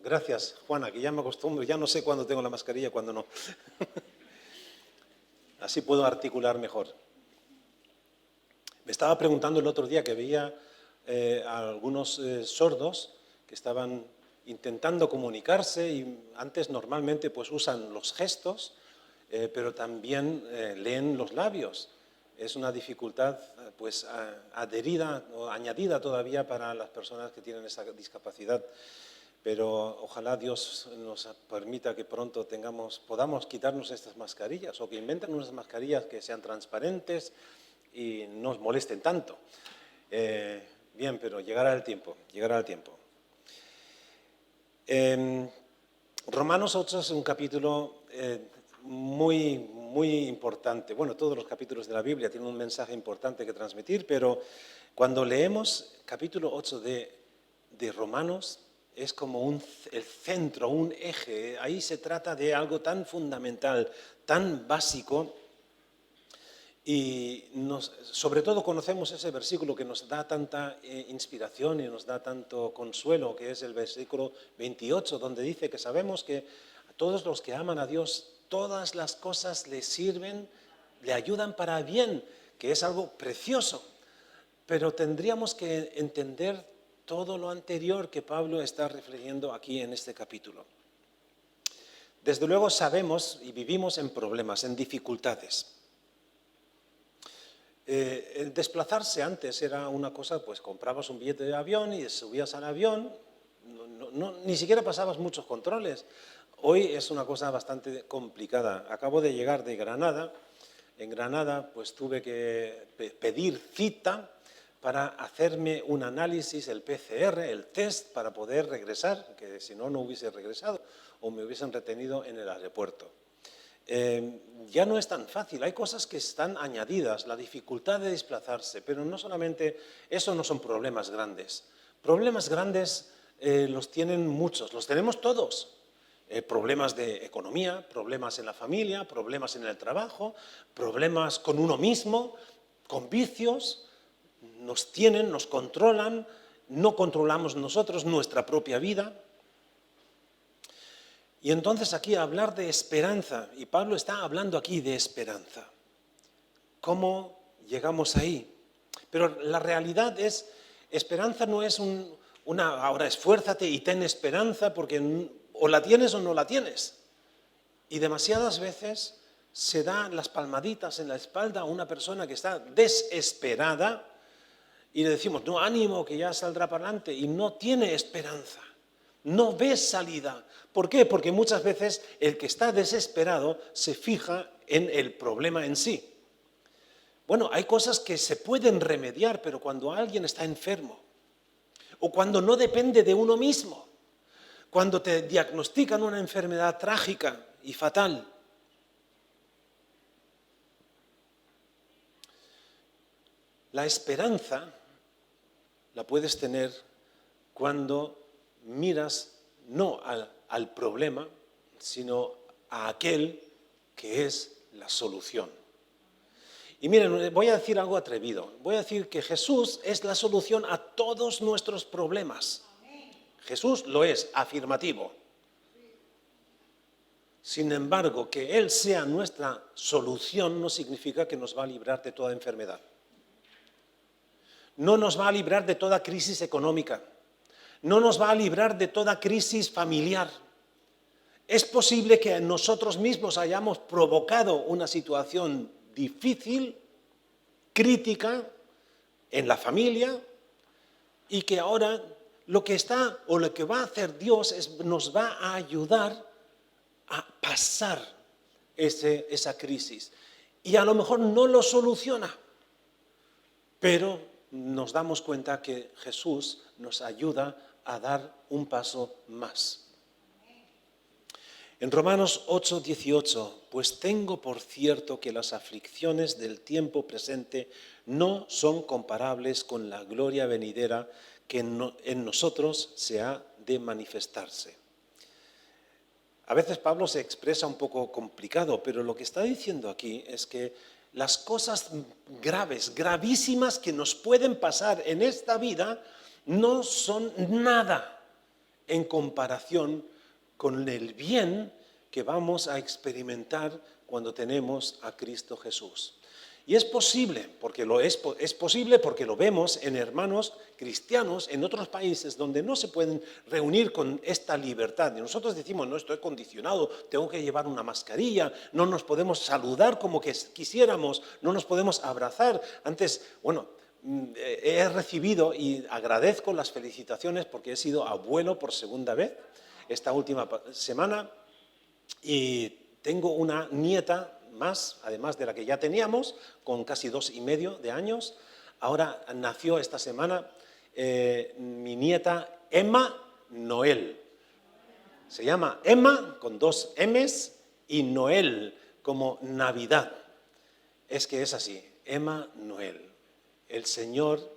Gracias, Juana, que ya me acostumbro, ya no sé cuándo tengo la mascarilla y cuándo no. Así puedo articular mejor. Me estaba preguntando el otro día que veía a algunos sordos que estaban intentando comunicarse y antes normalmente pues usan los gestos, pero también leen los labios. Es una dificultad pues adherida o añadida todavía para las personas que tienen esa discapacidad. Pero ojalá Dios nos permita que pronto podamos quitarnos estas mascarillas o que inventen unas mascarillas que sean transparentes y no nos molesten tanto. Bien, pero llegará el tiempo, llegará el tiempo. Romanos 8 es un capítulo muy importante. Bueno, todos los capítulos de la Biblia tienen un mensaje importante que transmitir, pero cuando leemos capítulo 8 de Romanos, es como el centro, un eje. Ahí se trata de algo tan fundamental, tan básico. Y sobre todo conocemos ese versículo que nos da tanta inspiración y nos da tanto consuelo, que es el versículo 28, donde dice que sabemos que a todos los que aman a Dios, todas las cosas le sirven, le ayudan para bien, que es algo precioso. Pero tendríamos que entender todo lo anterior que Pablo está refiriendo aquí en este capítulo. Desde luego sabemos y vivimos en problemas, en dificultades. El desplazarse antes era una cosa, pues comprabas un billete de avión y subías al avión, ni siquiera pasabas muchos controles. Hoy es una cosa bastante complicada. Acabo de llegar de Granada. En Granada pues tuve que pedir cita para hacerme un análisis, el PCR, el test, para poder regresar, que si no, no hubiese regresado o me hubiesen retenido en el aeropuerto. Ya no es tan fácil, hay cosas que están añadidas, la dificultad de desplazarse, pero no solamente, eso no son problemas grandes. Problemas grandes los tienen muchos, los tenemos todos. Problemas de economía, problemas en la familia, problemas en el trabajo, problemas con uno mismo, con vicios. Nos tienen, nos controlan, no controlamos nosotros nuestra propia vida. Y entonces aquí hablar de esperanza, y Pablo está hablando aquí de esperanza. ¿Cómo llegamos ahí? Pero la realidad es, esperanza no es ahora esfuérzate y ten esperanza porque o la tienes o no la tienes. Y demasiadas veces se dan las palmaditas en la espalda a una persona que está desesperada y le decimos, no, ánimo, que ya saldrá para adelante, y no tiene esperanza, no ve salida. ¿Por qué? Porque muchas veces el que está desesperado se fija en el problema en sí. Bueno, hay cosas que se pueden remediar, pero cuando alguien está enfermo, o cuando no depende de uno mismo, cuando te diagnostican una enfermedad trágica y fatal, la esperanza la puedes tener cuando miras no al problema, sino a aquel que es la solución. Y miren, voy a decir algo atrevido. Voy a decir que Jesús es la solución a todos nuestros problemas. Jesús lo es, afirmativo. Sin embargo, que Él sea nuestra solución no significa que nos va a librar de toda enfermedad. No nos va a librar de toda crisis económica. No nos va a librar de toda crisis familiar. Es posible que nosotros mismos hayamos provocado una situación difícil, crítica, en la familia, y que ahora lo que va a hacer Dios nos va a ayudar a pasar esa crisis. Y a lo mejor no lo soluciona, pero nos damos cuenta que Jesús nos ayuda a dar un paso más. En Romanos 8:18, pues tengo por cierto que las aflicciones del tiempo presente no son comparables con la gloria venidera que en nosotros se ha de manifestarse. A veces Pablo se expresa un poco complicado, pero lo que está diciendo aquí es que las cosas graves, gravísimas que nos pueden pasar en esta vida no son nada en comparación con el bien que vamos a experimentar cuando tenemos a Cristo Jesús. Y es posible, es posible porque lo vemos en hermanos cristianos en otros países donde no se pueden reunir con esta libertad. Y nosotros decimos, no, estoy condicionado, tengo que llevar una mascarilla, no nos podemos saludar como que quisiéramos, no nos podemos abrazar. Antes, he recibido y agradezco las felicitaciones porque he sido abuelo por segunda vez esta última semana y tengo una nieta más, además de la que ya teníamos, con casi 2,5 de años. Ahora nació esta semana mi nieta Emma Noel. Se llama Emma con 2 M's y Noel como Navidad. Es que es así, Emma Noel. El Señor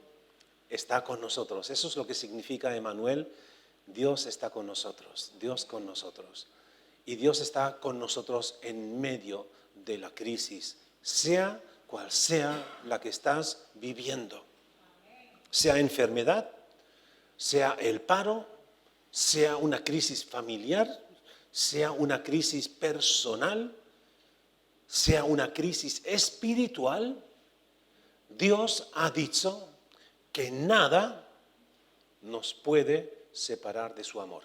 está con nosotros. Eso es lo que significa Emmanuel. Dios está con nosotros, Dios con nosotros. Y Dios está con nosotros en medio de la crisis, sea cual sea la que estás viviendo. Sea enfermedad, sea el paro, sea una crisis familiar, sea una crisis personal, sea una crisis espiritual, Dios ha dicho que nada nos puede separar de su amor.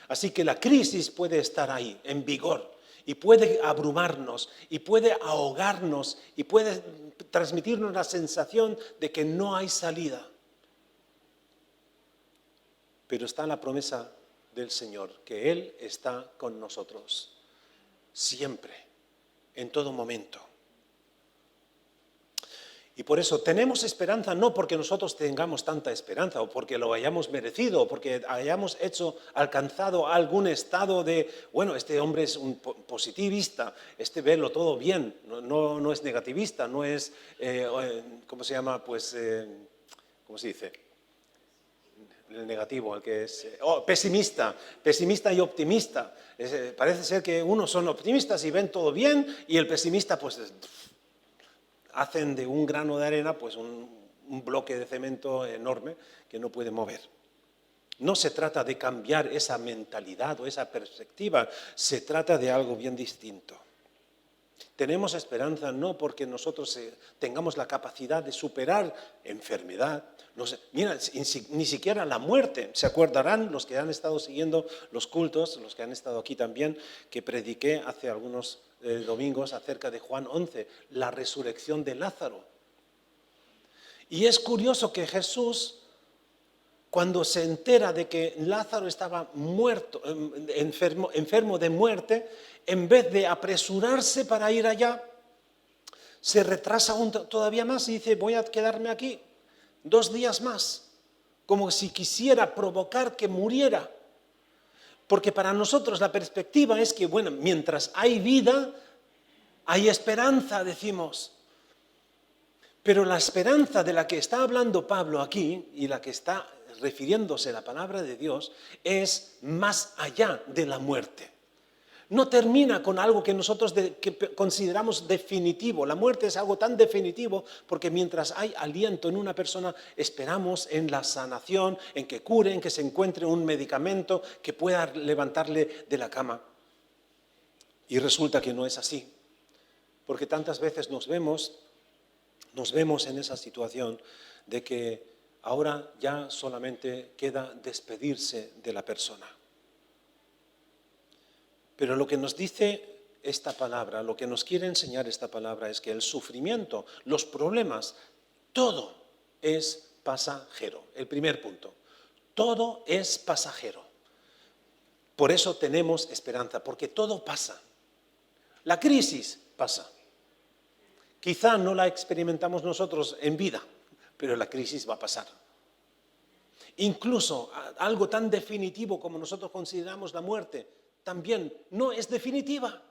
Así que la crisis puede estar ahí, en vigor, y puede abrumarnos, y puede ahogarnos, y puede transmitirnos la sensación de que no hay salida. Pero está la promesa del Señor, que Él está con nosotros, siempre, en todo momento. Y por eso tenemos esperanza, no porque nosotros tengamos tanta esperanza, o porque lo hayamos merecido, o porque hayamos alcanzado algún estado de, este hombre es un positivista, ve todo bien, no es negativista, no es, ¿cómo se llama? ¿Cómo se dice? El negativo, el que es pesimista y optimista. Parece ser que unos son optimistas y ven todo bien, y el pesimista hacen de un grano de arena un bloque de cemento enorme que no puede mover. No se trata de cambiar esa mentalidad o esa perspectiva, se trata de algo bien distinto. Tenemos esperanza no porque nosotros tengamos la capacidad de superar enfermedad. Ni siquiera la muerte. Se acordarán los que han estado siguiendo los cultos, los que han estado aquí también, que prediqué hace algunos domingos acerca de Juan 11, la resurrección de Lázaro. Y es curioso que Jesús, cuando se entera de que Lázaro estaba muerto, enfermo de muerte, en vez de apresurarse para ir allá, se retrasa todavía más y dice, voy a quedarme aquí 2 días más, como si quisiera provocar que muriera. Porque para nosotros la perspectiva es que, mientras hay vida, hay esperanza, decimos. Pero la esperanza de la que está hablando Pablo aquí, y la que está refiriéndose a la palabra de Dios, es más allá de la muerte. No termina con algo que nosotros que consideramos definitivo. La muerte es algo tan definitivo porque mientras hay aliento en una persona, esperamos en la sanación, en que cure, en que se encuentre un medicamento que pueda levantarle de la cama. Y resulta que no es así. Porque tantas veces nos vemos en esa situación de que ahora ya solamente queda despedirse de la persona. Pero lo que nos dice esta palabra, lo que nos quiere enseñar esta palabra es que el sufrimiento, los problemas, todo es pasajero. El primer punto, todo es pasajero. Por eso tenemos esperanza, porque todo pasa. La crisis pasa. Quizá no la experimentamos nosotros en vida, pero la crisis va a pasar. Incluso algo tan definitivo como nosotros consideramos la muerte, también no es definitiva.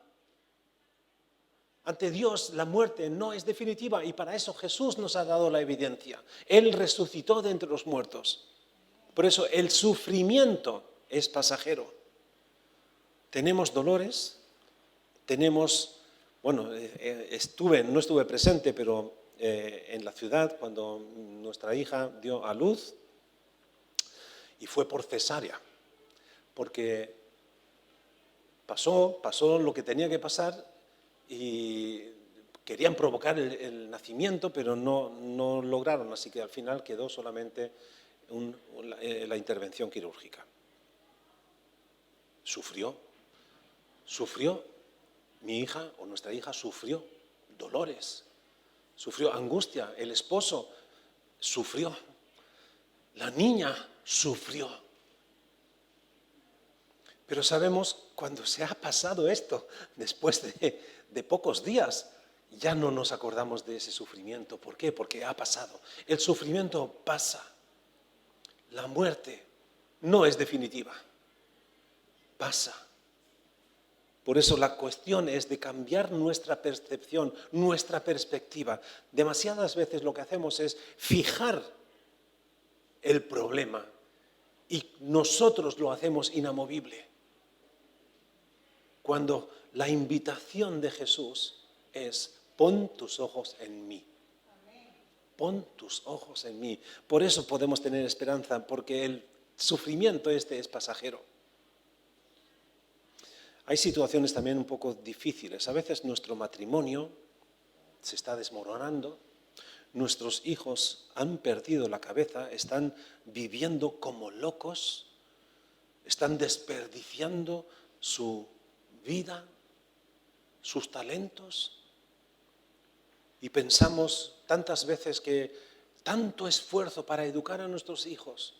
Ante Dios la muerte no es definitiva y para eso Jesús nos ha dado la evidencia. Él resucitó de entre los muertos. Por eso el sufrimiento es pasajero. Tenemos dolores, no estuve presente, pero en la ciudad cuando nuestra hija dio a luz. y fue por cesárea, porque pasó lo que tenía que pasar y querían provocar el nacimiento, pero no lograron, así que al final quedó solamente la intervención quirúrgica. Sufrió, mi hija o nuestra hija sufrió dolores, sufrió angustia, el esposo sufrió, la niña sufrió. Pero sabemos, cuando se ha pasado esto, después de pocos días, ya no nos acordamos de ese sufrimiento. ¿Por qué? Porque ha pasado. El sufrimiento pasa. La muerte no es definitiva. Pasa. Por eso la cuestión es de cambiar nuestra percepción, nuestra perspectiva. Demasiadas veces lo que hacemos es fijar el problema y nosotros lo hacemos inamovible. Cuando la invitación de Jesús es: pon tus ojos en mí. Pon tus ojos en mí. Por eso podemos tener esperanza, porque el sufrimiento es pasajero. Hay situaciones también un poco difíciles. A veces nuestro matrimonio se está desmoronando, nuestros hijos han perdido la cabeza, están viviendo como locos, están desperdiciando su vida, sus talentos, y pensamos tantas veces que tanto esfuerzo para educar a nuestros hijos,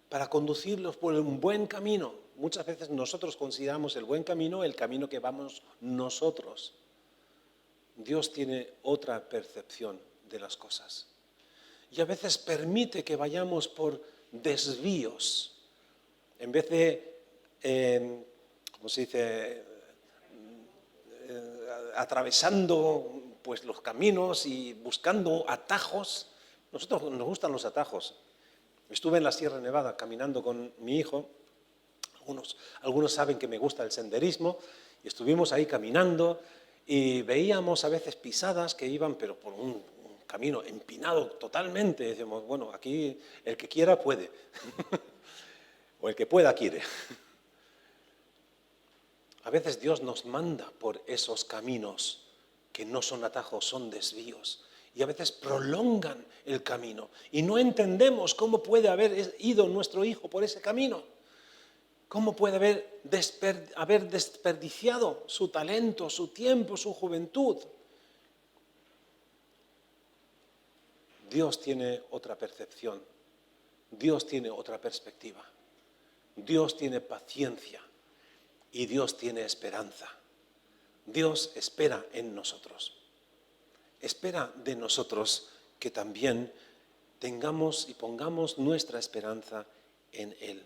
para conducirlos por un buen camino. Muchas veces nosotros consideramos el buen camino el camino que vamos nosotros. Dios tiene otra percepción de las cosas. Y a veces permite que vayamos por desvíos. En vez de, ¿cómo se dice?, atravesando pues los caminos y buscando atajos. Nosotros nos gustan los atajos. Estuve en la Sierra Nevada caminando con mi hijo. Algunos saben que me gusta el senderismo, y estuvimos ahí caminando y veíamos a veces pisadas que iban pero por un camino empinado totalmente. Y decimos, bueno, aquí el que quiera puede o el que pueda quiere. A veces Dios nos manda por esos caminos que no son atajos, son desvíos. Y a veces prolongan el camino. Y no entendemos cómo puede haber ido nuestro hijo por ese camino. ¿Cómo puede haber desperdiciado su talento, su tiempo, su juventud? Dios tiene otra percepción. Dios tiene otra perspectiva. Dios tiene paciencia. Y Dios tiene esperanza. Dios espera en nosotros. Espera de nosotros que también tengamos y pongamos nuestra esperanza en Él.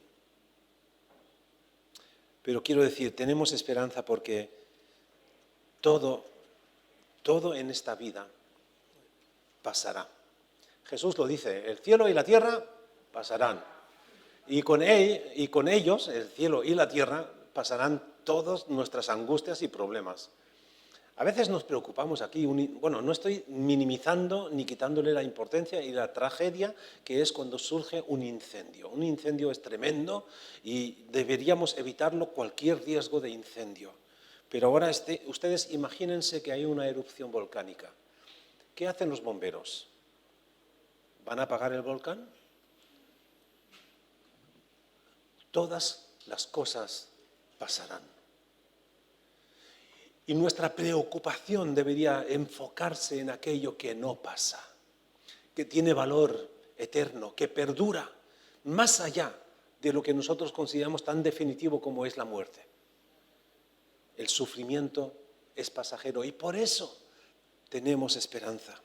Pero quiero decir, tenemos esperanza porque todo en esta vida pasará. Jesús lo dice, el cielo y la tierra pasarán. Y con ellos, el cielo y la tierra, pasarán todas nuestras angustias y problemas. A veces nos preocupamos aquí, no estoy minimizando ni quitándole la importancia y la tragedia que es cuando surge un incendio. Un incendio es tremendo y deberíamos evitarlo, cualquier riesgo de incendio. Pero ahora ustedes imagínense que hay una erupción volcánica. ¿Qué hacen los bomberos? ¿Van a apagar el volcán? Todas las cosas pasarán. Y nuestra preocupación debería enfocarse en aquello que no pasa, que tiene valor eterno, que perdura más allá de lo que nosotros consideramos tan definitivo como es la muerte. El sufrimiento es pasajero y por eso tenemos esperanza.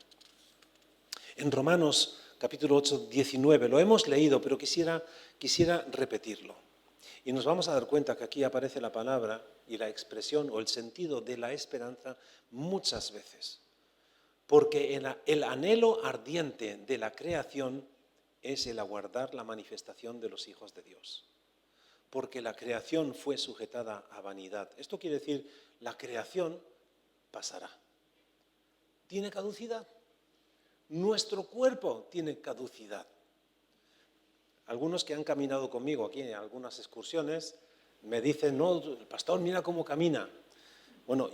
En Romanos capítulo 8, 19, lo hemos leído, pero quisiera repetirlo. Y nos vamos a dar cuenta que aquí aparece la palabra y la expresión o el sentido de la esperanza muchas veces. Porque el anhelo ardiente de la creación es el aguardar la manifestación de los hijos de Dios. Porque la creación fue sujetada a vanidad. Esto quiere decir, la creación pasará. ¿Tiene caducidad? Nuestro cuerpo tiene caducidad. Algunos que han caminado conmigo aquí en algunas excursiones me dicen, no, el pastor, mira cómo camina. Bueno,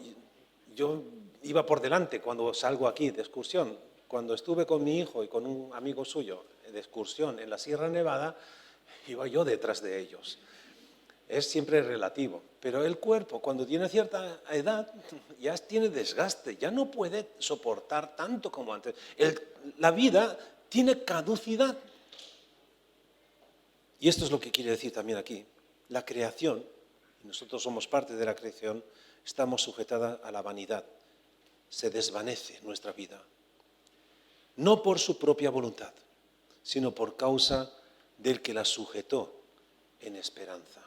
yo iba por delante cuando salgo aquí de excursión. Cuando estuve con mi hijo y con un amigo suyo de excursión en la Sierra Nevada, iba yo detrás de ellos. Es siempre relativo, pero el cuerpo cuando tiene cierta edad ya tiene desgaste, ya no puede soportar tanto como antes. La vida tiene caducidad. Y esto es lo que quiere decir también aquí. La creación, y nosotros somos parte de la creación, estamos sujetadas a la vanidad. Se desvanece nuestra vida. No por su propia voluntad, sino por causa del que la sujetó en esperanza.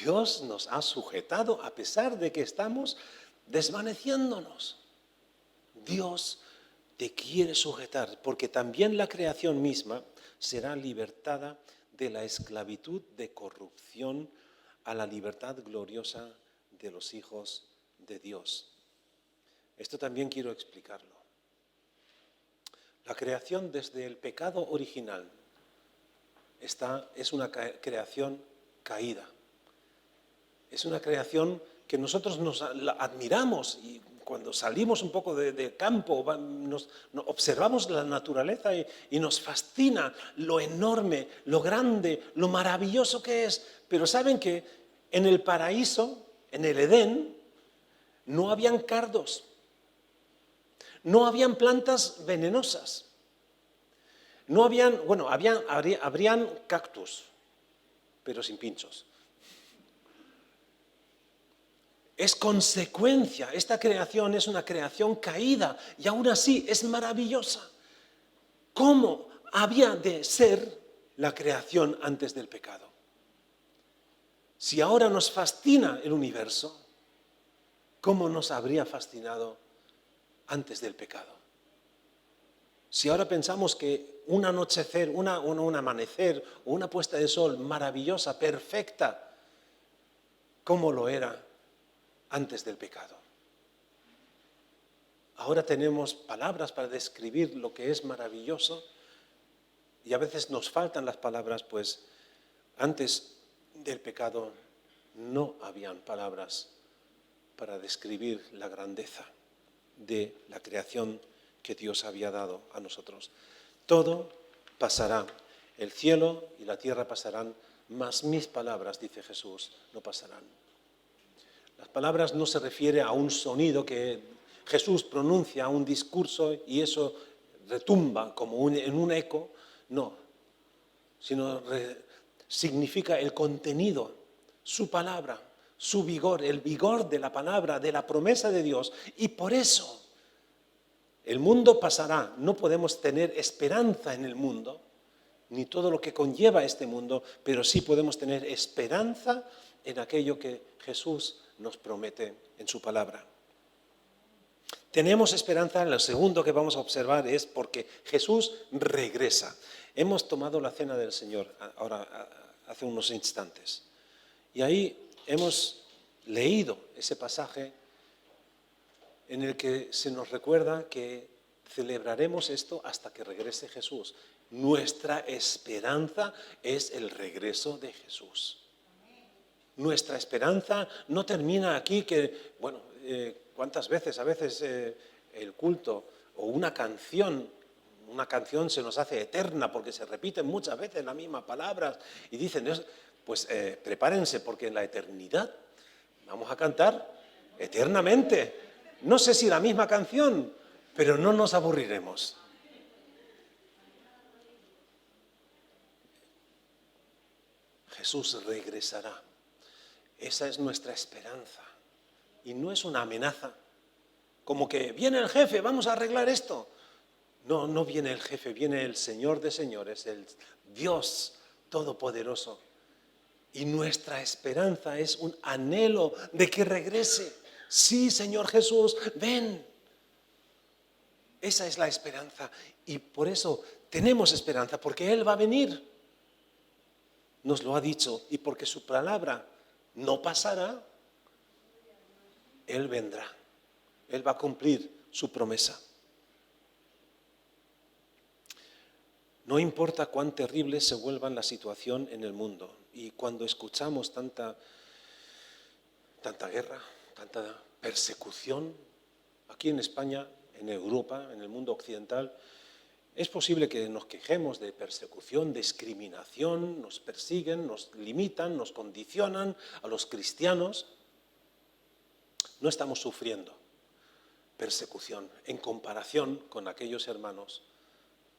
Dios nos ha sujetado a pesar de que estamos desvaneciéndonos. Dios te quiere sujetar porque también la creación misma será libertada de la esclavitud de corrupción a la libertad gloriosa de los hijos de Dios. Esto también quiero explicarlo. La creación desde el pecado original es una creación caída. Es una creación que nosotros la admiramos y cuando salimos un poco de campo observamos la naturaleza y nos fascina lo enorme, lo grande, lo maravilloso que es. Pero saben que en el paraíso, en el Edén, no habían cardos, no habían plantas venenosas, no habían, bueno, habrían cactus, pero sin pinchos. Es consecuencia, esta creación es una creación caída y aún así es maravillosa. ¿Cómo había de ser la creación antes del pecado? Si ahora nos fascina el universo, ¿cómo nos habría fascinado antes del pecado? Si ahora pensamos que un anochecer, un amanecer o una puesta de sol maravillosa, perfecta, ¿cómo lo era antes del pecado? Ahora tenemos palabras para describir lo que es maravilloso y a veces nos faltan las palabras, pues antes del pecado no habían palabras para describir la grandeza de la creación que Dios había dado a nosotros. Todo pasará, el cielo y la tierra pasarán, mas mis palabras, dice Jesús, no pasarán. Las palabras no se refiere a un sonido que Jesús pronuncia, a un discurso y eso retumba como en un eco, no, sino significa el contenido, su palabra, su vigor, el vigor de la palabra, de la promesa de Dios. Y por eso el mundo pasará, no podemos tener esperanza en el mundo, ni todo lo que conlleva este mundo, pero sí podemos tener esperanza en aquello que Jesús nos promete en su palabra. Tenemos esperanza, lo segundo que vamos a observar es porque Jesús regresa. Hemos tomado la cena del Señor ahora hace unos instantes y ahí hemos leído ese pasaje en el que se nos recuerda que celebraremos esto hasta que regrese Jesús. Nuestra esperanza es el regreso de Jesús. Nuestra esperanza no termina aquí, que, bueno, ¿cuántas veces? A veces el culto o una canción se nos hace eterna porque se repiten muchas veces las mismas palabras y dicen, pues prepárense porque en la eternidad vamos a cantar eternamente. No sé si la misma canción, pero no nos aburriremos. Jesús regresará. Esa es nuestra esperanza. Y no es una amenaza. Como que viene el jefe, vamos a arreglar esto. No, no viene el jefe, viene el Señor de señores, el Dios Todopoderoso. Y nuestra esperanza es un anhelo de que regrese. Sí, Señor Jesús, ven. Esa es la esperanza. Y por eso tenemos esperanza, porque Él va a venir. Nos lo ha dicho. Y porque su palabra no pasará, Él vendrá. Él va a cumplir su promesa. No importa cuán terrible se vuelva la situación en el mundo. Y cuando escuchamos tanta guerra, tanta persecución, aquí en España, en Europa, en el mundo occidental, es posible que nos quejemos de persecución, discriminación, nos persiguen, nos limitan, nos condicionan a los cristianos. No estamos sufriendo persecución en comparación con aquellos hermanos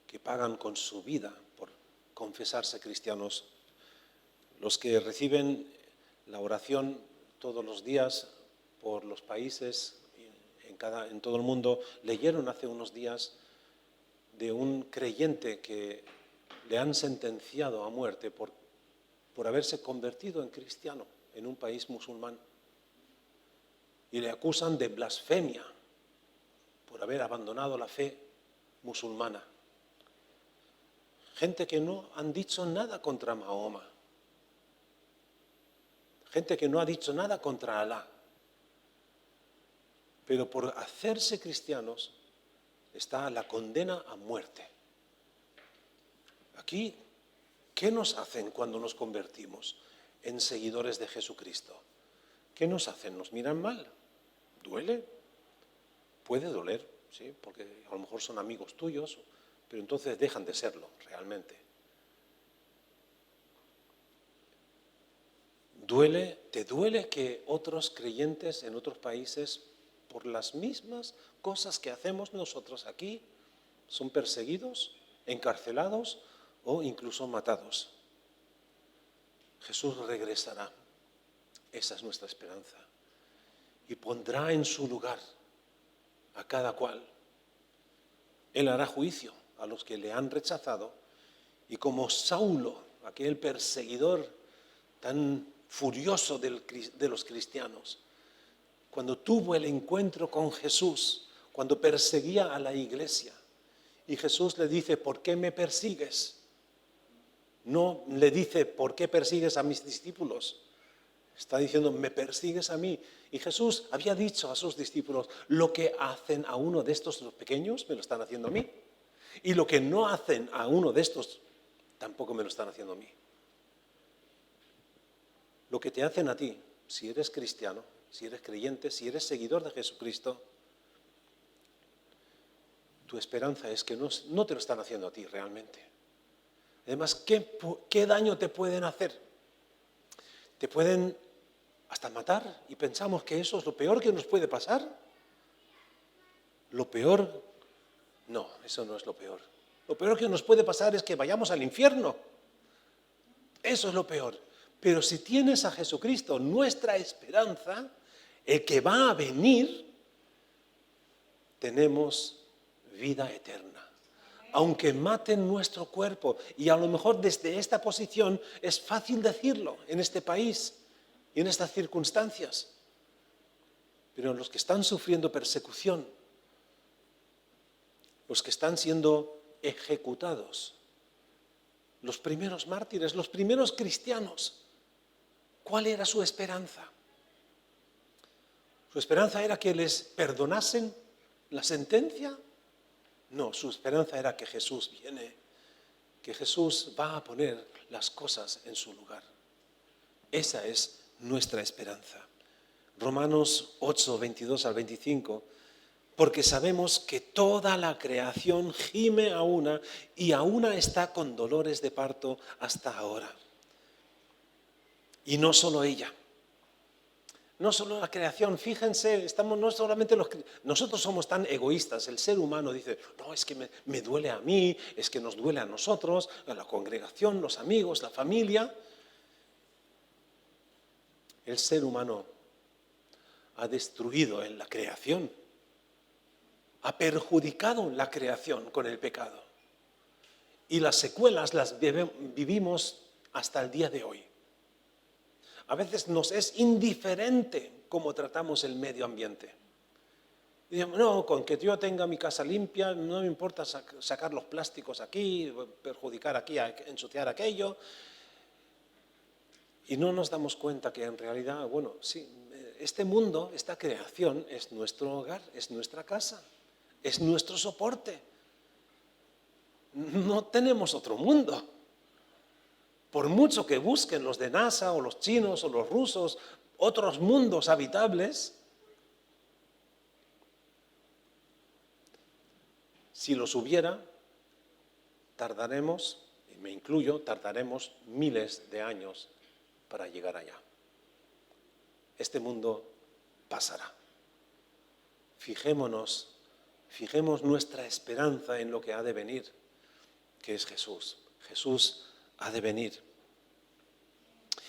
que pagan con su vida por confesarse cristianos, los que reciben la oración todos los días por los países en todo el mundo. Leyeron hace unos días de un creyente que le han sentenciado a muerte por haberse convertido en cristiano en un país musulmán, y le acusan de blasfemia por haber abandonado la fe musulmana. Gente que no han dicho nada contra Mahoma, gente que no ha dicho nada contra Alá, pero por hacerse cristianos está la condena a muerte. Aquí, ¿qué nos hacen cuando nos convertimos en seguidores de Jesucristo? ¿Qué nos hacen? ¿Nos miran mal? ¿Duele? Puede doler, ¿sí? Porque a lo mejor son amigos tuyos, pero entonces dejan de serlo realmente. ¿Te duele que otros creyentes en otros países, por las mismas cosas que hacemos nosotros aquí, son perseguidos, encarcelados o incluso matados? Jesús regresará. Esa es nuestra esperanza. Y pondrá en su lugar a cada cual. Él hará juicio a los que le han rechazado, y como Saulo, aquel perseguidor tan furioso de los cristianos, cuando tuvo el encuentro con Jesús, cuando perseguía a la iglesia, y Jesús le dice: ¿por qué me persigues? No le dice: ¿por qué persigues a mis discípulos? Está diciendo: me persigues a mí. Y Jesús había dicho a sus discípulos: lo que hacen a uno de estos los pequeños, me lo están haciendo a mí. Y lo que no hacen a uno de estos, tampoco me lo están haciendo a mí. Lo que te hacen a ti, si eres cristiano, si eres creyente, si eres seguidor de Jesucristo, tu esperanza es que no te lo están haciendo a ti realmente. Además, ¿qué daño te pueden hacer? Te pueden hasta matar, y pensamos que eso es lo peor que nos puede pasar. Lo peor, no, eso no es lo peor. Lo peor que nos puede pasar es que vayamos al infierno. Eso es lo peor. Pero si tienes a Jesucristo, nuestra esperanza, el que va a venir, tenemos vida eterna. Aunque maten nuestro cuerpo, y a lo mejor desde esta posición es fácil decirlo en este país y en estas circunstancias, pero los que están sufriendo persecución, los que están siendo ejecutados, los primeros mártires, los primeros cristianos, ¿cuál era su esperanza? ¿Su esperanza era que les perdonasen la sentencia? No, su esperanza era que Jesús viene, que Jesús va a poner las cosas en su lugar. Esa es nuestra esperanza. Romanos 8, 22 al 25, porque sabemos que toda la creación gime a una, y a una está con dolores de parto hasta ahora. Y no solo ella, no solo la creación, fíjense, no solamente nosotros somos tan egoístas. El ser humano dice: no, es que me duele a mí, es que nos duele a nosotros, a la congregación, los amigos, la familia. El ser humano ha destruido en la creación, ha perjudicado la creación con el pecado, y las secuelas las vivimos hasta el día de hoy. A veces nos es indiferente cómo tratamos el medio ambiente. Digamos: no, con que yo tenga mi casa limpia, no me importa sacar los plásticos aquí, perjudicar aquí, ensuciar aquello. Y no nos damos cuenta que en realidad, bueno, sí, este mundo, esta creación es nuestro hogar, es nuestra casa, es nuestro soporte. No tenemos otro mundo. Por mucho que busquen los de NASA o los chinos o los rusos otros mundos habitables, si los hubiera, tardaremos, y me incluyo, tardaremos miles de años para llegar allá. Este mundo pasará. Fijemos nuestra esperanza en lo que ha de venir, que es Jesús. Jesús ha de venir.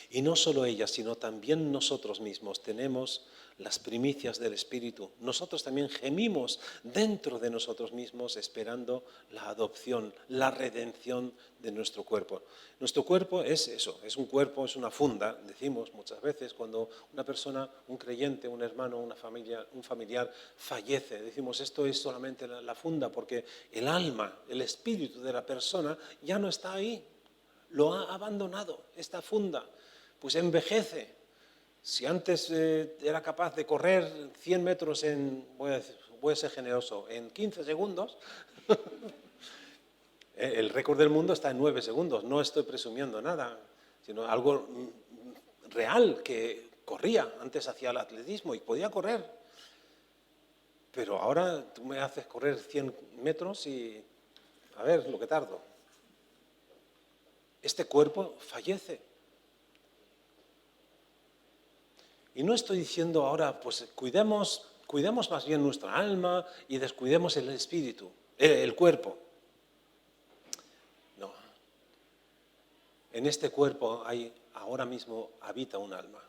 Y no solo ella, sino también nosotros mismos tenemos las primicias del Espíritu. Nosotros también gemimos dentro de nosotros mismos esperando la adopción, la redención de nuestro cuerpo. Nuestro cuerpo es eso, es un cuerpo, es una funda, decimos muchas veces cuando una persona, un creyente, un hermano, una familia, un familiar fallece. Decimos esto es solamente la funda porque el alma, el espíritu de la persona ya no está ahí, lo ha abandonado, esta funda. Pues envejece. Si antes era capaz de correr 100 metros voy a ser generoso, en 15 segundos, el récord del mundo está en 9 segundos. No estoy presumiendo nada, sino algo real que corría. Antes hacía el atletismo y podía correr. Pero ahora tú me haces correr 100 metros y a ver lo que tardo. Este cuerpo fallece. Y no estoy diciendo ahora, pues cuidemos más bien nuestra alma y descuidemos el espíritu, el cuerpo. No. En este cuerpo ahora mismo habita un alma.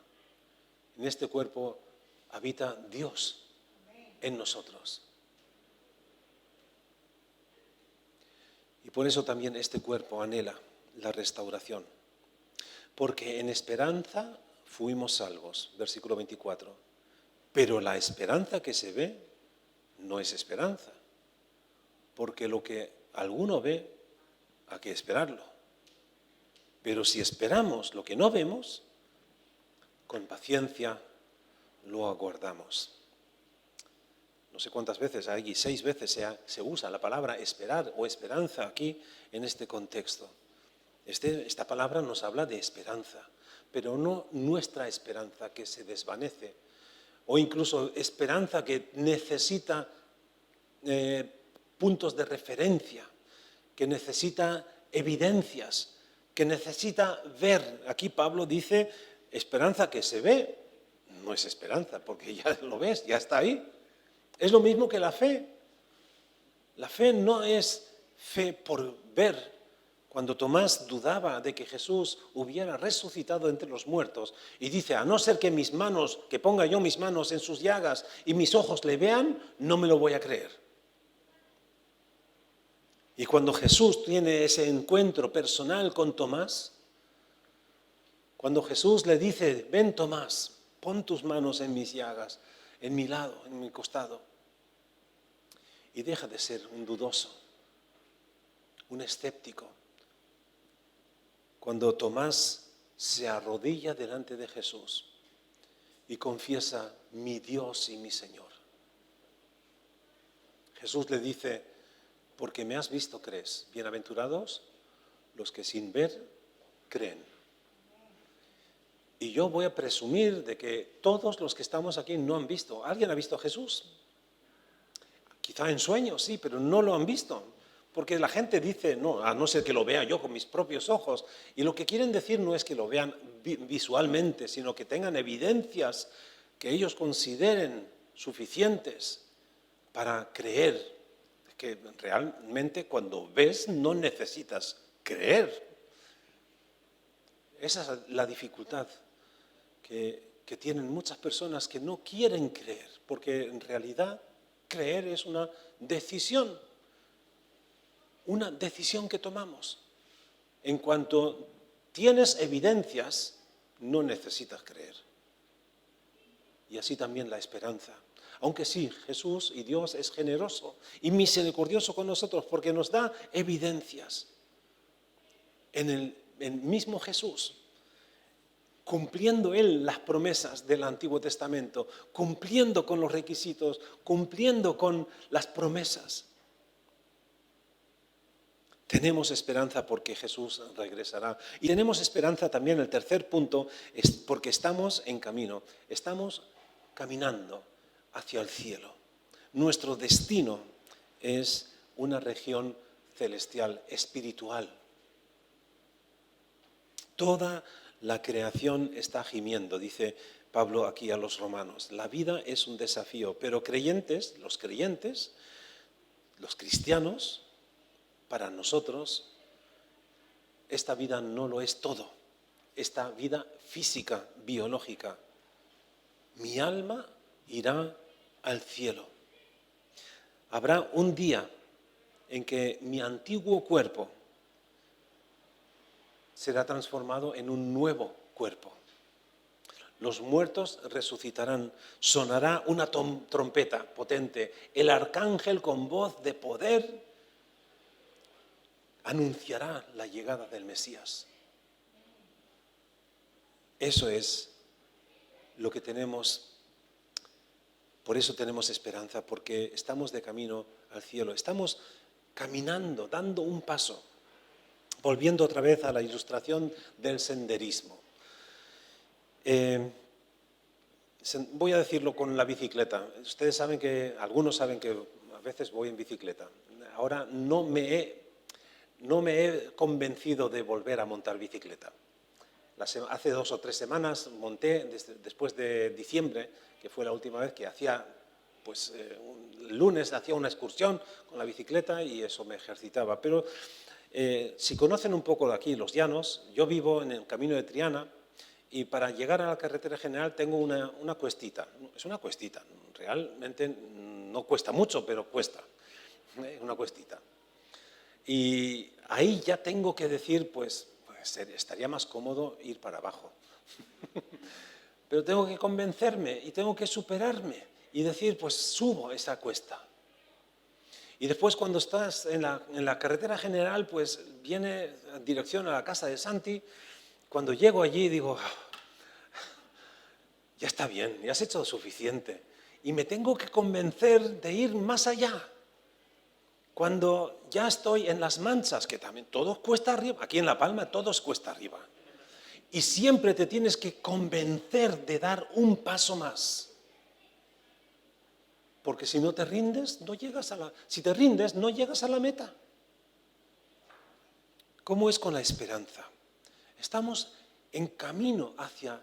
En este cuerpo habita Dios en nosotros. Y por eso también este cuerpo anhela la restauración. Porque en esperanza fuimos salvos, versículo 24. Pero la esperanza que se ve no es esperanza, porque lo que alguno ve, hay que esperarlo. Pero si esperamos lo que no vemos, con paciencia lo aguardamos. No sé cuántas veces, 6 veces se usa la palabra esperar o esperanza aquí en este contexto. Esta palabra nos habla de esperanza, pero no nuestra esperanza que se desvanece, o incluso esperanza que necesita puntos de referencia, que necesita evidencias, que necesita ver. Aquí Pablo dice, esperanza que se ve, no es esperanza, porque ya lo ves, ya está ahí. Es lo mismo que la fe. La fe no es fe por ver. Cuando Tomás dudaba de que Jesús hubiera resucitado entre los muertos y dice, a no ser que ponga yo mis manos en sus llagas y mis ojos le vean, no me lo voy a creer. Y cuando Jesús tiene ese encuentro personal con Tomás, cuando Jesús le dice, ven Tomás, pon tus manos en mis llagas, en mi lado, en mi costado, y deja de ser un dudoso, un escéptico. Cuando Tomás se arrodilla delante de Jesús y confiesa, mi Dios y mi Señor. Jesús le dice, porque me has visto, crees. Bienaventurados los que sin ver creen. Y yo voy a presumir de que todos los que estamos aquí no han visto. ¿Alguien ha visto a Jesús? Quizá en sueños, sí, pero no lo han visto. Porque la gente dice, no, a no ser que lo vea yo con mis propios ojos. Y lo que quieren decir no es que lo vean visualmente, sino que tengan evidencias que ellos consideren suficientes para creer. Que realmente cuando ves no necesitas creer. Esa es la dificultad que tienen muchas personas que no quieren creer, porque en realidad creer es una decisión que tomamos. En cuanto tienes evidencias, no necesitas creer. Y así también la esperanza. Aunque sí, Jesús y Dios es generoso y misericordioso con nosotros porque nos da evidencias en el mismo Jesús, cumpliendo Él las promesas del Antiguo Testamento, cumpliendo con los requisitos, cumpliendo con las promesas. Tenemos esperanza porque Jesús regresará. Y tenemos esperanza también, el tercer punto, es porque estamos en camino, estamos caminando hacia el cielo. Nuestro destino es una región celestial, espiritual. Toda la creación está gimiendo, dice Pablo aquí a los romanos. La vida es un desafío, pero los creyentes, los cristianos, para nosotros, esta vida no lo es todo. Esta vida física, biológica. Mi alma irá al cielo. Habrá un día en que mi antiguo cuerpo será transformado en un nuevo cuerpo. Los muertos resucitarán, sonará una trompeta potente, el arcángel con voz de poder anunciará la llegada del Mesías. Eso es lo que tenemos, por eso tenemos esperanza, porque estamos de camino al cielo, estamos caminando, dando un paso, volviendo otra vez a la ilustración del senderismo. Voy a decirlo con la bicicleta. Ustedes saben algunos saben que a veces voy en bicicleta. Ahora no me he convencido de volver a montar bicicleta. Hace 2 o 3 semanas monté, después de diciembre, que fue la última vez que hacía, el lunes hacía una excursión con la bicicleta y eso me ejercitaba. Pero si conocen un poco de aquí, los llanos, yo vivo en el Camino de Triana y para llegar a la carretera general tengo una cuestita. Es una cuestita, realmente no cuesta mucho, pero cuesta, una cuestita. Y ahí ya tengo que decir, pues estaría más cómodo ir para abajo. Pero tengo que convencerme y tengo que superarme y decir, pues subo esa cuesta. Y después cuando estás en la carretera general, pues viene en dirección a la casa de Santi. Cuando llego allí digo, ya está bien, ya has hecho suficiente. Y me tengo que convencer de ir más allá. Cuando ya estoy en las Manchas, que también todo cuesta arriba, aquí en La Palma todo es cuesta arriba. Y siempre te tienes que convencer de dar un paso más. Porque si no te rindes, si te rindes, no llegas a la meta. ¿Cómo es con la esperanza? Estamos en camino hacia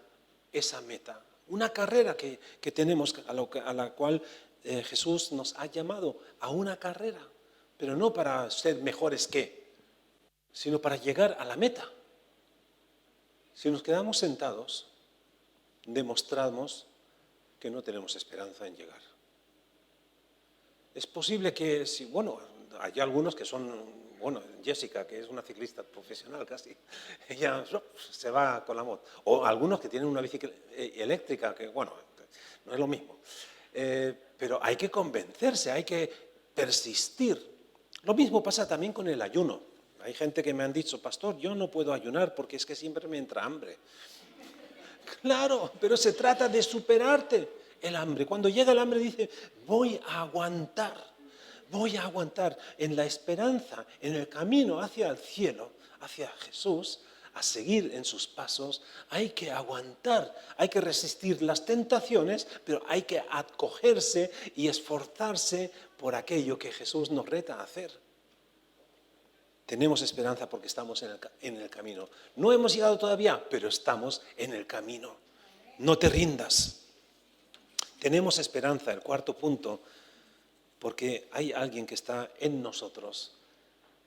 esa meta. Una carrera que tenemos, a la cual Jesús nos ha llamado a una carrera. Pero no para ser mejores sino para llegar a la meta. Si nos quedamos sentados, demostramos que no tenemos esperanza en llegar. Es posible que, hay algunos que son, Jessica, que es una ciclista profesional casi, ella se va con la moto. O algunos que tienen una bicicleta eléctrica, que no es lo mismo. Pero hay que convencerse, hay que persistir. Lo mismo pasa también con el ayuno. Hay gente que me han dicho, pastor, yo no puedo ayunar porque es que siempre me entra hambre. Claro, pero se trata de superarte el hambre. Cuando llega el hambre dice, voy a aguantar en la esperanza, en el camino hacia el cielo, hacia Jesús, a seguir en sus pasos. Hay que aguantar, hay que resistir las tentaciones, pero hay que acogerse y esforzarse por aquello que Jesús nos reta a hacer. Tenemos esperanza porque estamos en el camino. No hemos llegado todavía, pero estamos en el camino. No te rindas. Tenemos esperanza, el cuarto punto, porque hay alguien que está en nosotros,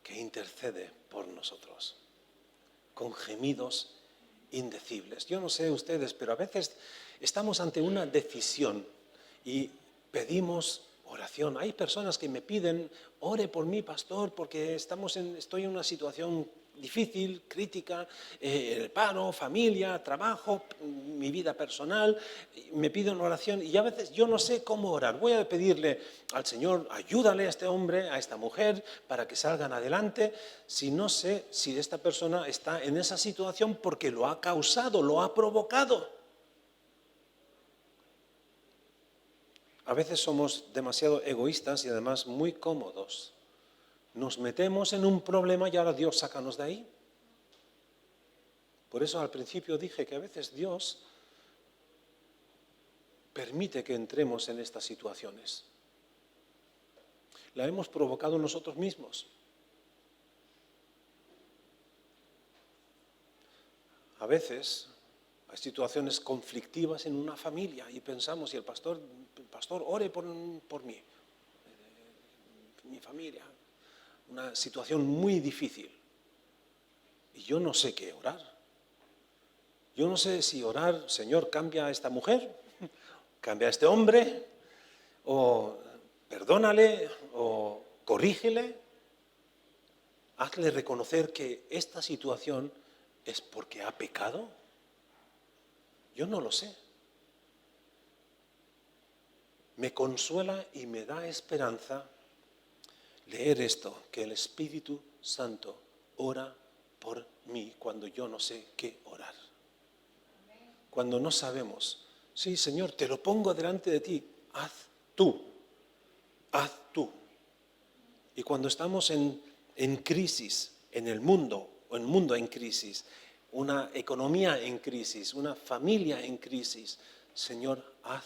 que intercede por nosotros, con gemidos indecibles. Yo no sé ustedes, pero a veces estamos ante una decisión y pedimos oración. Hay personas que me piden, ore por mí, pastor, porque estoy en una situación difícil, crítica, el paro, familia, trabajo, mi vida personal, me piden oración y a veces yo no sé cómo orar. Voy a pedirle al Señor, ayúdale a este hombre, a esta mujer, para que salgan adelante, si no sé si esta persona está en esa situación porque lo ha causado, lo ha provocado. A veces somos demasiado egoístas y además muy cómodos. Nos metemos en un problema y ahora Dios sácanos de ahí. Por eso al principio dije que a veces Dios permite que entremos en estas situaciones. La hemos provocado nosotros mismos. A veces hay situaciones conflictivas en una familia y pensamos, y el pastor ore por mí, mi familia, una situación muy difícil. Y yo no sé qué orar. Yo no sé si orar, Señor, cambia a esta mujer, cambia a este hombre, o perdónale, o corrígele. Hazle reconocer que esta situación es porque ha pecado. Yo no lo sé. Me consuela y me da esperanza leer esto, que el Espíritu Santo ora por mí cuando yo no sé qué orar. Cuando no sabemos, sí, Señor, te lo pongo delante de ti, haz tú. Y cuando estamos en crisis, en el mundo, o en un mundo en crisis, una economía en crisis, una familia en crisis, Señor, haz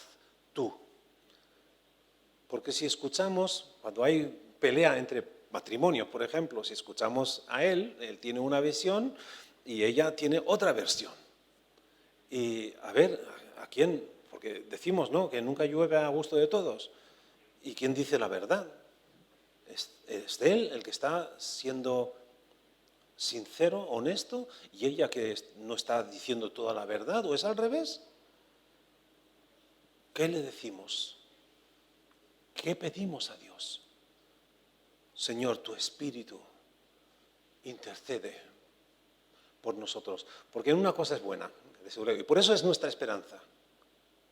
tú. Porque si escuchamos, cuando hay pelea entre matrimonios, por ejemplo, si escuchamos a él tiene una versión y ella tiene otra versión. Y a ver, ¿a quién? Porque decimos, ¿no?, que nunca llueve a gusto de todos. ¿Y quién dice la verdad? ¿Es él el que está siendo sincero, honesto, y ella que no está diciendo toda la verdad, o es al revés? ¿Qué le decimos? ¿Qué pedimos a Dios? Señor, tu Espíritu intercede por nosotros, porque una cosa es buena, de seguro, y por eso es nuestra esperanza,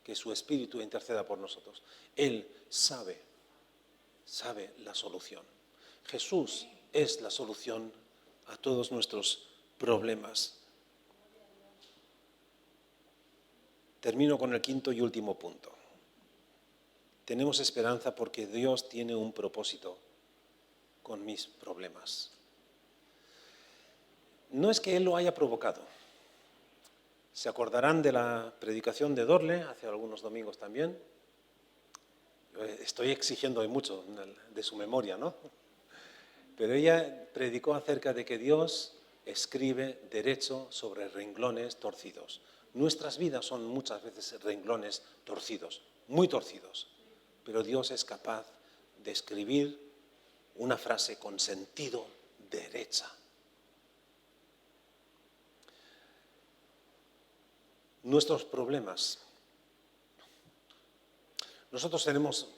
que su Espíritu interceda por nosotros. Él sabe la solución. Jesús es la solución a todos nuestros problemas. Termino con el quinto y último punto. Tenemos esperanza porque Dios tiene un propósito con mis problemas. No es que Él lo haya provocado. Se acordarán de la predicación de Dorle, hace algunos domingos también. Estoy exigiendo hoy mucho de su memoria, ¿no? Pero ella predicó acerca de que Dios escribe derecho sobre renglones torcidos. Nuestras vidas son muchas veces renglones torcidos, muy torcidos. Pero Dios es capaz de escribir una frase con sentido derecha. Nuestros problemas. Nosotros tenemos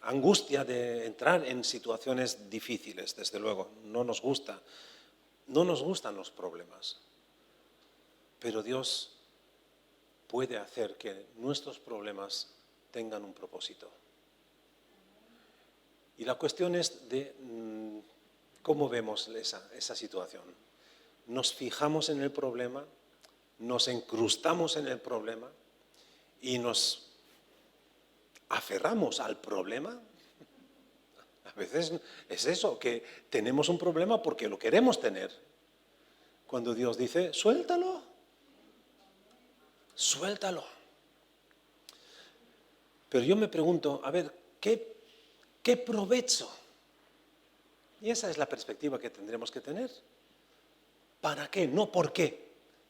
angustia de entrar en situaciones difíciles, desde luego. No nos gustan los problemas. Pero Dios puede hacer que nuestros problemas tengan un propósito. Y la cuestión es de cómo vemos esa situación. Nos fijamos en el problema, nos incrustamos en el problema y nos aferramos al problema. A veces es eso, que tenemos un problema porque lo queremos tener. Cuando Dios dice, suéltalo. Pero yo me pregunto, a ver, ¿qué provecho? Y esa es la perspectiva que tendremos que tener. ¿Para qué? No por qué.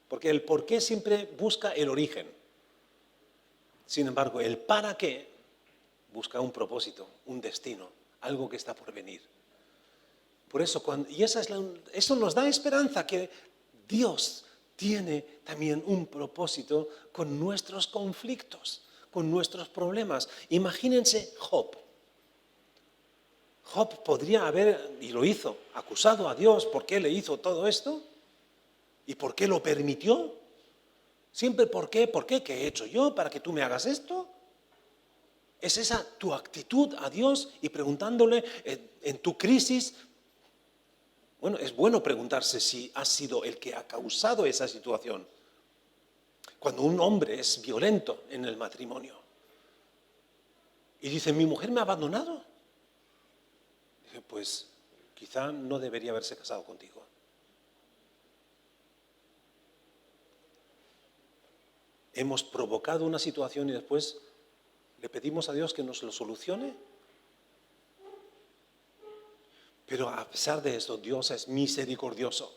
Porque el por qué siempre busca el origen. Sin embargo, el para qué busca un propósito, un destino, algo que está por venir. Por eso, eso nos da esperanza, que Dios tiene también un propósito con nuestros conflictos, con nuestros problemas. Imagínense Job. Job podría haber, y lo hizo, acusado a Dios por qué le hizo todo esto y por qué lo permitió. Siempre, ¿por qué? ¿Qué he hecho yo para que tú me hagas esto? ¿Es esa tu actitud a Dios y preguntándole en tu crisis? Bueno, es bueno preguntarse si has sido el que ha causado esa situación. Cuando un hombre es violento en el matrimonio y dice, mi mujer me ha abandonado. Dice, pues quizá no debería haberse casado contigo. Hemos provocado una situación y después le pedimos a Dios que nos lo solucione. Pero a pesar de eso, Dios es misericordioso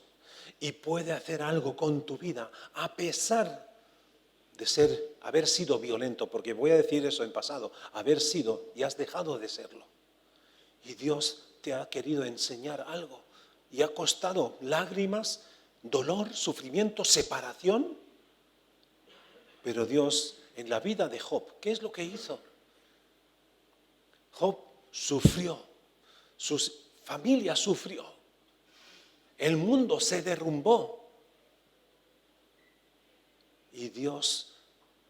y puede hacer algo con tu vida a pesar de haber sido violento, porque voy a decir eso en pasado, haber sido y has dejado de serlo. Y Dios te ha querido enseñar algo y ha costado lágrimas, dolor, sufrimiento, separación. Pero Dios, en la vida de Job, ¿qué es lo que hizo? Job sufrió, su familia sufrió, el mundo se derrumbó. Y Dios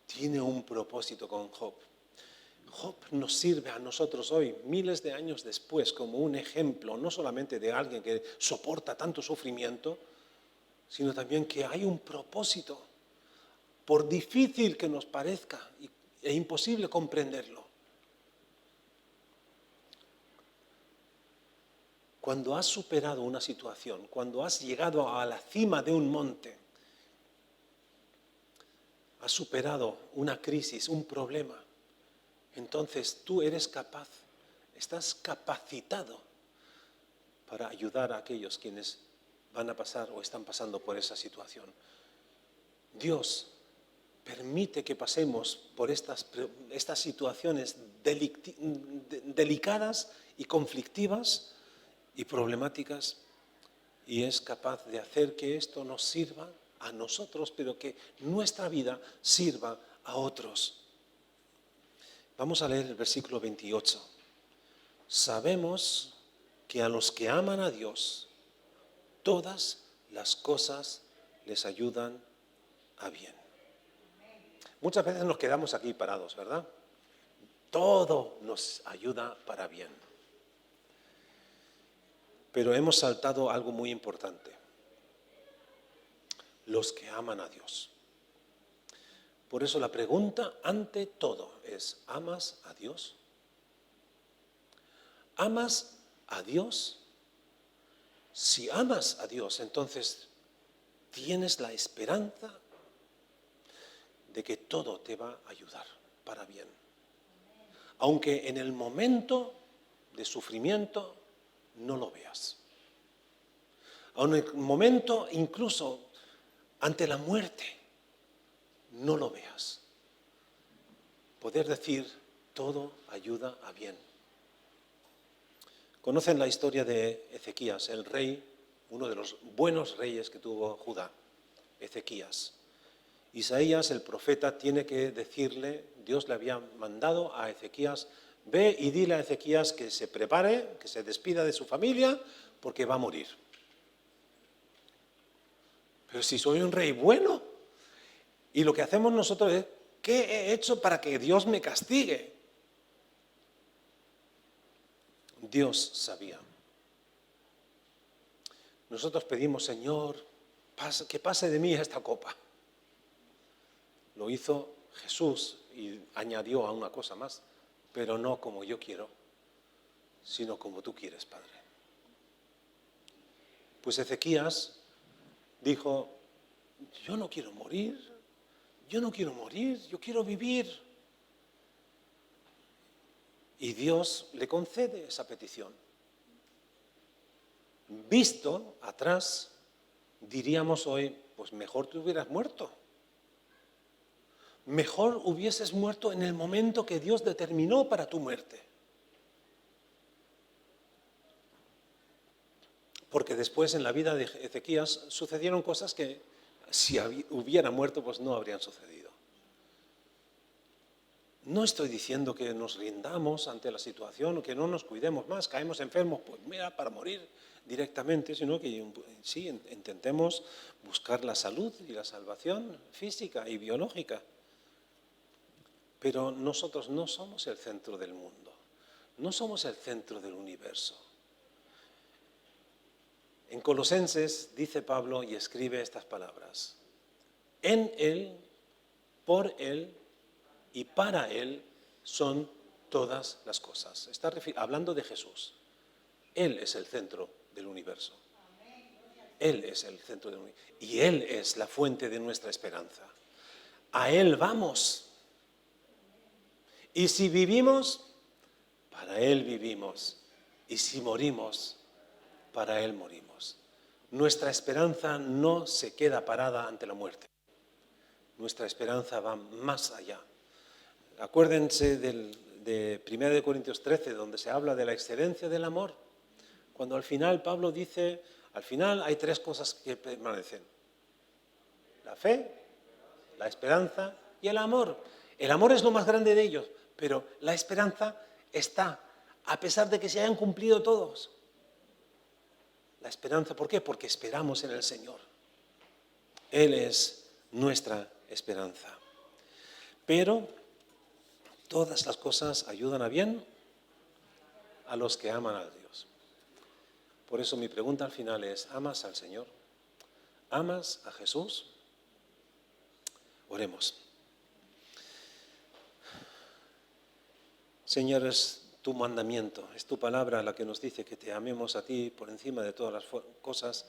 tiene un propósito con Job. Job nos sirve a nosotros hoy, miles de años después, como un ejemplo, no solamente de alguien que soporta tanto sufrimiento, sino también que hay un propósito, por difícil que nos parezca e imposible comprenderlo. Cuando has superado una situación, cuando has llegado a la cima de un monte, has superado una crisis, un problema, entonces tú eres capaz, estás capacitado para ayudar a aquellos quienes van a pasar o están pasando por esa situación. Dios permite que pasemos por estas situaciones delicadas y conflictivas y problemáticas, y es capaz de hacer que esto nos sirva a nosotros, pero que nuestra vida sirva a otros. Vamos a leer el versículo 28. Sabemos que a los que aman a Dios, todas las cosas les ayudan a bien. Muchas veces nos quedamos aquí parados, ¿verdad? Todo nos ayuda para bien. Pero hemos saltado algo muy importante. Los que aman a Dios. Por eso la pregunta ante todo es, ¿amas a Dios? ¿Amas a Dios? Si amas a Dios, entonces tienes la esperanza de que todo te va a ayudar para bien. Aunque en el momento de sufrimiento no lo veas. Aun en el momento, incluso ante la muerte, no lo veas. Poder decir, todo ayuda a bien. Conocen la historia de Ezequías, el rey, uno de los buenos reyes que tuvo Judá, Ezequías. Isaías, el profeta, tiene que decirle, Dios le había mandado a Ezequías, ve y dile a Ezequías que se prepare, que se despida de su familia, porque va a morir. Pero si soy un rey bueno, y lo que hacemos nosotros es, ¿qué he hecho para que Dios me castigue? Dios sabía. Nosotros pedimos, Señor, que pase de mí esta copa. Lo hizo Jesús y añadió a una cosa más, pero no como yo quiero, sino como tú quieres, Padre. Pues Ezequías dijo, yo no quiero morir, yo quiero vivir. Y Dios le concede esa petición. Visto atrás, diríamos hoy, pues mejor te hubieras muerto. Mejor hubieses muerto en el momento que Dios determinó para tu muerte. Porque después en la vida de Ezequías sucedieron cosas que si hubiera muerto pues no habrían sucedido. No estoy diciendo que nos rindamos ante la situación o que no nos cuidemos más, caemos enfermos, pues mira, para morir directamente, sino que sí, intentemos buscar la salud y la salvación física y biológica. Pero nosotros no somos el centro del mundo, no somos el centro del universo. En Colosenses dice Pablo y escribe estas palabras: en Él, por Él y para Él son todas las cosas. Está hablando de Jesús. Él es el centro del universo. Él es el centro del universo. Y Él es la fuente de nuestra esperanza. A Él vamos. Y si vivimos, para Él vivimos. Y si morimos, para Él morimos. Nuestra esperanza no se queda parada ante la muerte. Nuestra esperanza va más allá. Acuérdense de 1 Corintios 13, donde se habla de la excelencia del amor. Cuando al final Pablo dice, al final hay tres cosas que permanecen. La fe, la esperanza y el amor. El amor es lo más grande de ellos, pero la esperanza está, a pesar de que se hayan cumplido todos. La esperanza, ¿por qué? Porque esperamos en el Señor. Él es nuestra esperanza. Pero todas las cosas ayudan a bien a los que aman a Dios. Por eso mi pregunta al final es, ¿amas al Señor? ¿Amas a Jesús? Oremos. Señor, es tu mandamiento, es tu palabra la que nos dice que te amemos a ti por encima de todas las cosas,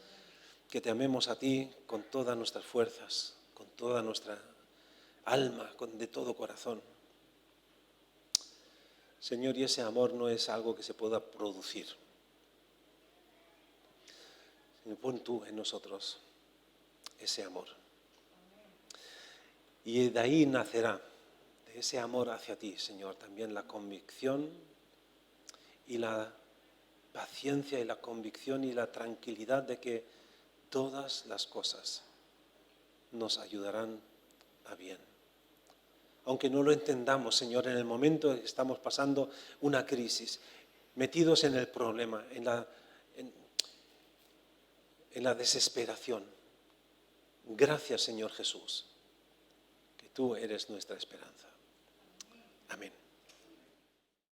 que te amemos a ti con todas nuestras fuerzas, con toda nuestra alma, de todo corazón. Señor, y ese amor no es algo que se pueda producir. Pon tú en nosotros ese amor. Y de ahí nacerá, de ese amor hacia ti, Señor, también la convicción y la paciencia y la convicción y la tranquilidad de que todas las cosas nos ayudarán a bien. Aunque no lo entendamos, Señor, en el momento que estamos pasando una crisis, metidos en el problema, en la desesperación. Gracias, Señor Jesús, que tú eres nuestra esperanza.